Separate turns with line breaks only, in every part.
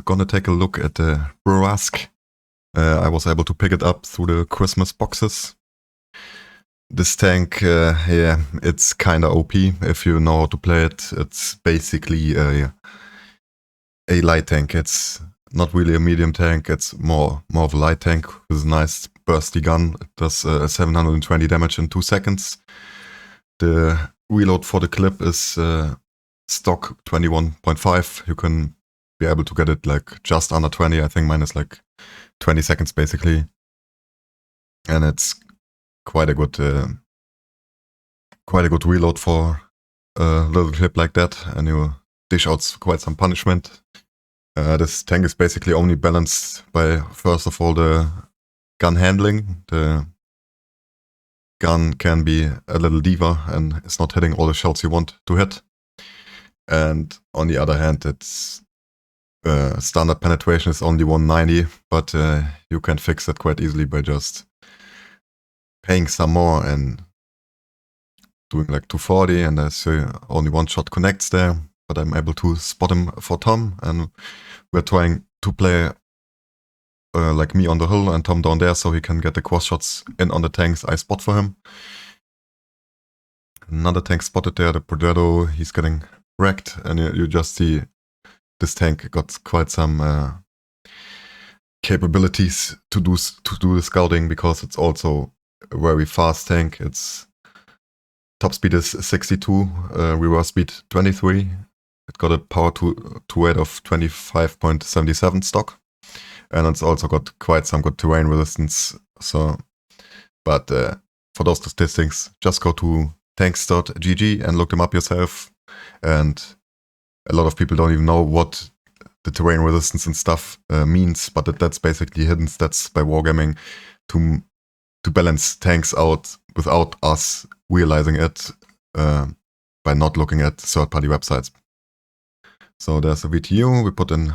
gonna take a look at the Bourrasque. I was able to pick it up through the Christmas boxes. This tank, yeah, it's kinda OP if you know how to play it. It's basically a light tank. It's not really a medium tank, it's more of a light tank with a nice bursty gun. It does 720 damage in 2 seconds. The reload for the clip is stock 21.5. You can be able to get it like just under 20. I think mine is like 20 seconds basically. And it's quite a good reload for a little clip like that, and you dish out quite some punishment. This tank is basically only balanced by, first of all, the gun handling. The gun can be a little diva and it's not hitting all the shots you want to hit. And on the other hand, its standard penetration is only 190, but you can fix that quite easily by just paying some more and doing like 240, and I see only one shot connects there, but I'm able to spot him for Tom, and we're trying to play like me on the hill and Tom down there so he can get the cross shots in on the tanks I spot for him. Another tank spotted there, the Potato, he's getting wrecked, and you just see this tank got quite some capabilities to do the scouting, because it's also a very fast tank. Its top speed is 62, reverse speed 23. It got a power to weight of 25.77 stock, and it's also got quite some good terrain resistance. So, but for those statistics, just go to tanks.gg and look them up yourself. And a lot of people don't even know what the terrain resistance and stuff means, but that's basically hidden stats by Wargaming to balance tanks out without us realizing it by not looking at third-party websites. So there's a VTU, we put in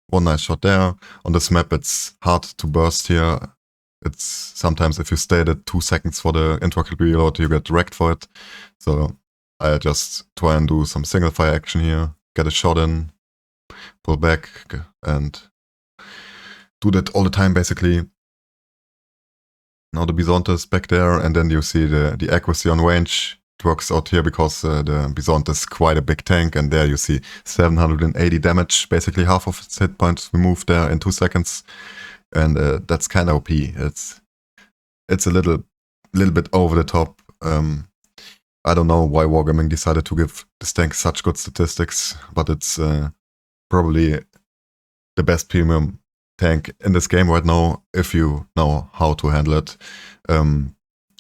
one nice shot there. On this map it's hard to burst here. It's sometimes if you stay at 2 seconds for the intra-clip reload, you get wrecked for it. So I just try and do some single fire action here, get a shot in, pull back, and do that all the time basically. Now the Bisonte is back there, and then you see the accuracy on range. It works out here because the Bisonte is quite a big tank, and there you see 780 damage, basically half of its hit points removed there in 2 seconds. And that's kind of OP. It's a little bit over the top. I don't know why Wargaming decided to give this tank such good statistics, but it's probably the best premium tank in this game right now, if you know how to handle it.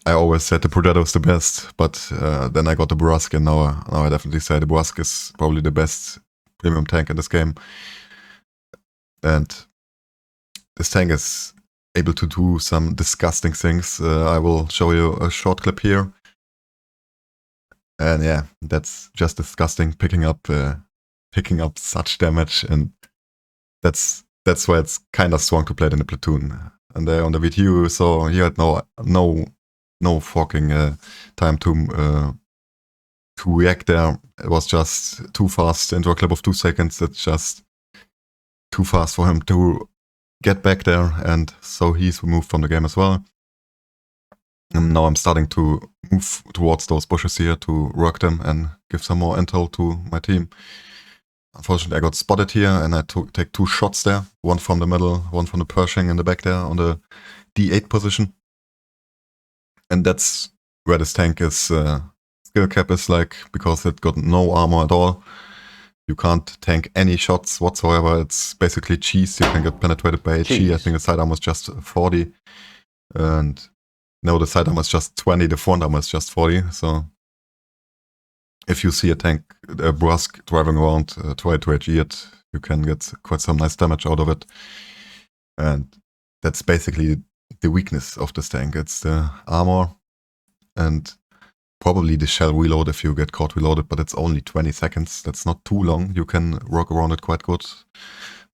I always said the Potato is the best, but then I got the Bourrasque, and now I definitely say the Bourrasque is probably the best premium tank in this game. And this tank is able to do some disgusting things. I will show you a short clip here. And yeah, that's just disgusting, picking up such damage, and that's why it's kind of strong to play it in the platoon. And there on the VTU, so he had no fucking time to react there. It was just too fast into a clip of 2 seconds. It's just too fast for him to get back there, and so he's removed from the game as well. And now I'm starting to move towards those bushes here to work them and give some more intel to my team. Unfortunately, I got spotted here, and I take 2 shots there. One from the middle, one from the Pershing in the back there on the D8 position. And that's where this tank is skill cap is like, because it got no armor at all. You can't tank any shots whatsoever. It's basically cheese. You can get penetrated by HE. I think the side armor is just 40. And no, the side armor is just 20. The front armor is just 40. So if you see a tank, a Bourrasque driving around, try to HE it. You can get quite some nice damage out of it. And that's basically the weakness of this tank. It's the armor and probably the shell reload if you get caught reloaded, but it's only 20 seconds. That's not too long. You can work around it quite good.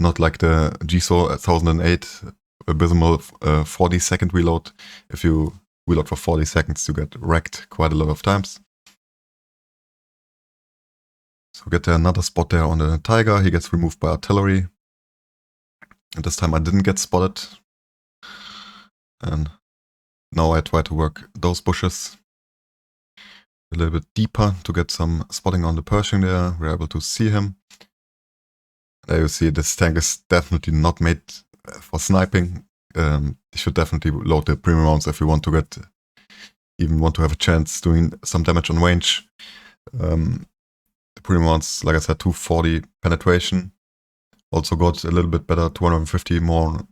Not like the GSO 1008 abysmal 40-second reload. If you reload for 40 seconds, you get wrecked quite a lot of times. So get another spot there on the Tiger. He gets removed by artillery. And this time I didn't get spotted. And now I try to work those bushes a little bit deeper to get some spotting on the Pershing there. We're able to see him. There you see this tank is definitely not made for sniping. You should definitely load the premium rounds if you want to have a chance doing some damage on range. The premium rounds, like I said, 240 penetration. Also got a little bit better, 250 more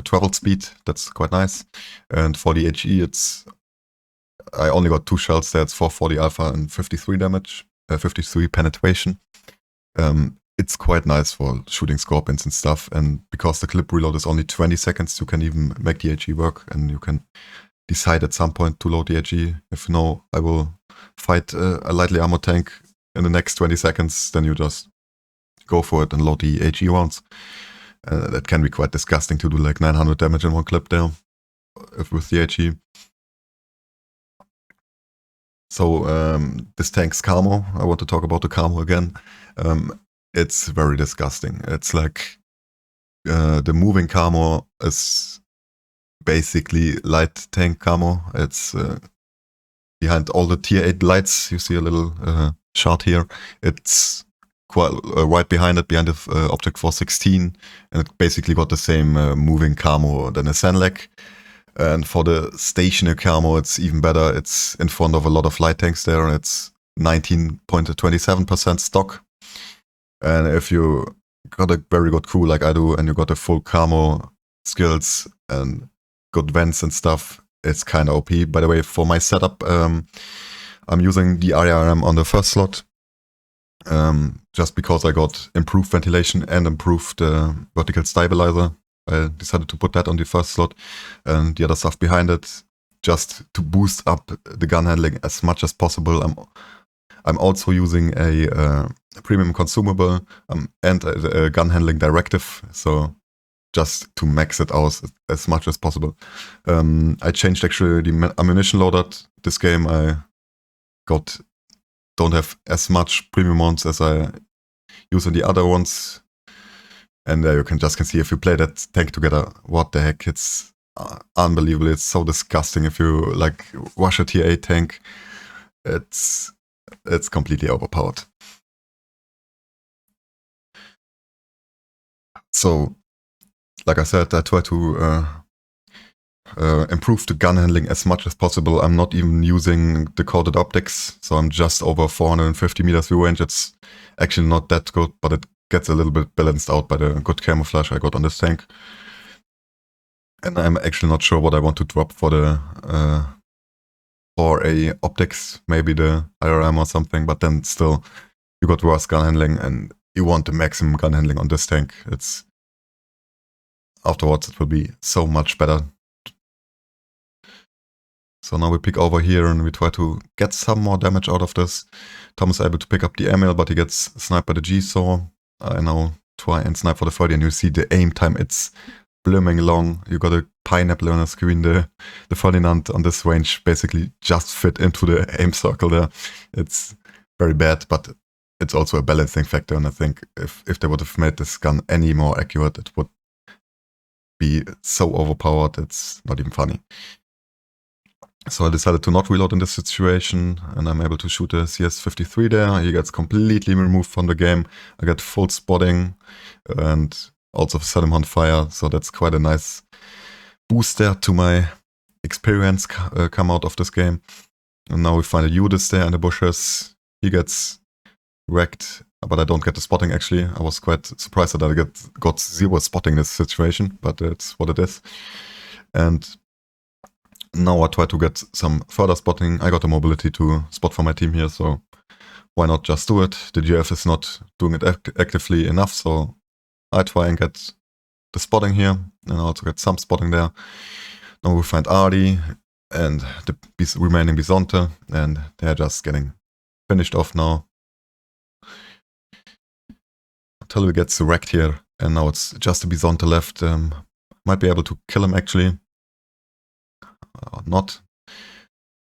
travel speed. That's quite nice. And for the HE, I only got 2 shells there. It's 440 alpha and 53 damage, 53 penetration. It's quite nice for shooting scorpions and stuff. And because the clip reload is only 20 seconds, you can even make the HE work, and you can decide at some point to load the HE. If you know I will fight a lightly armored tank in the next 20 seconds, then you just go for it and load the HE rounds. That can be quite disgusting to do like 900 damage in one clip there with the HE. So this tank's camo, I want to talk about the camo again. It's very disgusting. It's like the moving camo is basically light tank camo. It's behind all the tier 8 lights. You see a little chart here. It's quite right behind it, behind the Optic 416, and it basically got the same moving camo than a Senlec. And for the stationary camo, it's even better. It's in front of a lot of light tanks there. It's 19.27% stock. And if you got a very good crew like I do, and you got the full camo skills and good vents and stuff, it's kind of OP. By the way, for my setup, I'm using the IRM on the first slot, just because I got improved ventilation and improved vertical stabilizer. I decided to put that on the first slot, and the other stuff behind it, just to boost up the gun handling as much as possible. I'm also using a premium consumable and a gun handling directive, so just to max it out as much as possible. I changed actually the ammunition loadout this game. I don't have as much premium ones as I use in the other ones. And there you can see if you play that tank together, what the heck, it's unbelievable. It's so disgusting. If you like rush a tier 8 tank, it's completely overpowered. So, like I said, I try to improve the gun handling as much as possible. I'm not even using the coded optics, so I'm just over 450 meters view range. It's actually not that good, but it gets a little bit balanced out by the good camouflage I got on this tank. And I'm actually not sure what I want to drop for the for a optics, maybe the IRM or something, but then still you got worse gun handling, and you want the maximum gun handling on this tank. Afterwards it will be so much better. So now we pick over here and we try to get some more damage out of this. Tom is able to pick up the Emil, but he gets sniped by the G-Saw. I now try and snipe for the 30, and you see the aim time, it's blooming long. You got a pineapple on the screen. The Ferdinand on this range basically just fit into the aim circle there. It's very bad, but it's also a balancing factor, and I think if they would have made this gun any more accurate, it would be so overpowered, it's not even funny. So I decided to not reload in this situation, and I'm able to shoot a CS-53 there. He gets completely removed from the game. I get full spotting and also set him on fire, so that's quite a nice boost there to my experience come out of this game. And now we find a Judas there in the bushes. He gets wrecked, but I don't get the spotting actually. I was quite surprised that I got 0 spotting in this situation, but it's what it is. And now I try to get some further spotting. I got the mobility to spot for my team here, so why not just do it? The GF is not doing it actively enough, so I try and get the spotting here, and also get some spotting there. Now we find Ardi and the remaining Bisonte, and they're just getting finished off now. Until we get wrecked here, and now it's just a Bisonte left. Might be able to kill him actually. Or not.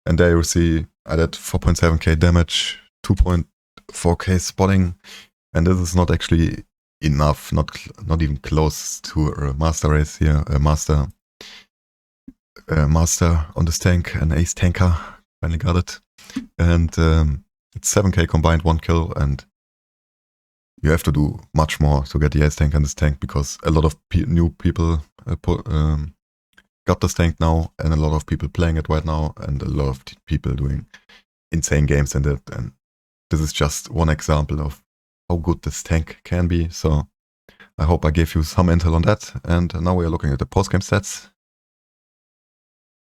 And there you see I did 4.7k damage, 2.4k spotting, and this is not actually enough, not even close to a master race here, a master on this tank, an ace tanker, finally got it. And it's 7k combined, 1 kill, and you have to do much more to get the ace tank in this tank, because a lot of new people got this tank now, and a lot of people playing it right now, and a lot of people doing insane games in it. And this is just one example of how good this tank can be. So I hope I gave you some intel on that. And now we are looking at the post-game stats.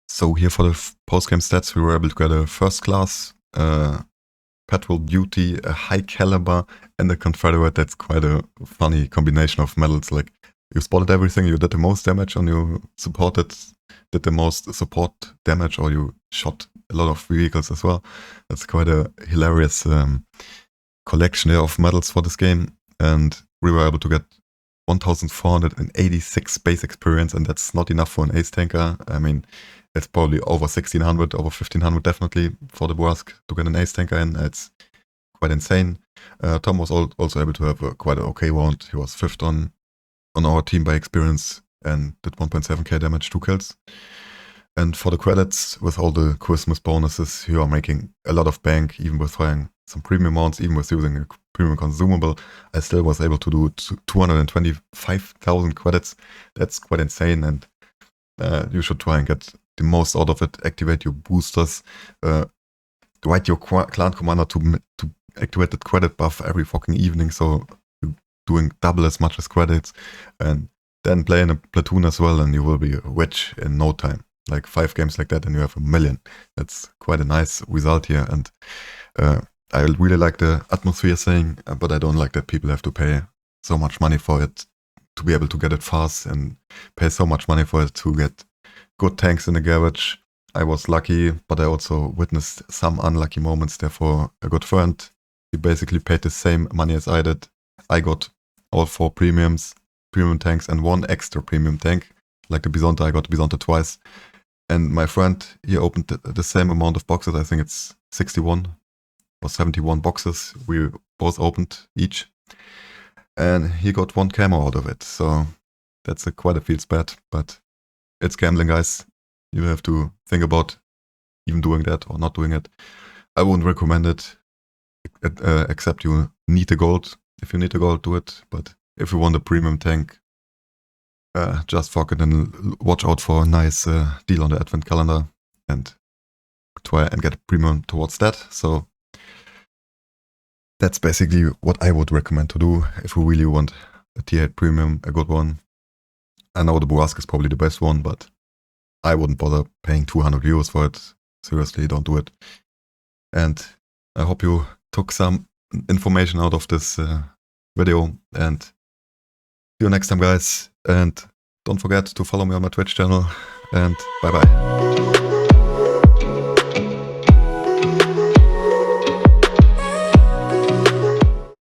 So here for the post-game stats, we were able to get a first class, Petrol Beauty, a high caliber, and a Confederate. That's quite a funny combination of medals. Like, you spotted everything, you did the most damage, and you did the most support damage, or you shot a lot of vehicles as well. That's quite a hilarious collection there of medals for this game. And we were able to get 1486 base experience, and that's not enough for an ace tanker. I mean, it's probably over 1600, over 1500 definitely for the Bourrasque to get an ace tanker in. It's quite insane. Tom was also able to have quite an okay round. He was 5th on our team by experience and did 1.7k damage, 2 kills. And for the credits, with all the Christmas bonuses, you are making a lot of bank, even with trying some premium mounts, even with using a premium consumable. I still was able to do 225,000 credits. That's quite insane, and you should try and get the most out of it. Activate your boosters, write your clan commander to activate the credit buff every fucking evening, so you're doing double as much as credits, and then play in a platoon as well, and you will be rich in no time. Like 5 games like that and you have 1 million. That's quite a nice result here. And I really like the atmosphere thing, but I don't like that people have to pay so much money for it to be able to get it fast, and pay so much money for it to get good tanks in the garage. I was lucky, but I also witnessed some unlucky moments. Therefore, a good friend, he basically paid the same money as I did. I got all 4 premium tanks and 1 extra premium tank. Like the Bisonte, I got the Bisonte twice. And my friend, he opened the same amount of boxes. I think it's 61 or 71 boxes we both opened each. And he got 1 camo out of it. So that's quite a feels bad. But it's gambling, guys. You have to think about even doing that or not doing it. I wouldn't recommend it, except you need the gold. If you need the gold, do it. But if you want a premium tank, just fuck it and watch out for a nice deal on the advent calendar and try and get a premium towards that. So that's basically what I would recommend to do if you really want a tier 8 premium, a good one. I know the Bourrasque is probably the best one, but I wouldn't bother paying 200 euros for it. Seriously, don't do it. And I hope you took some information out of this video, and see you next time, guys. And don't forget to follow me on my Twitch channel, and bye bye.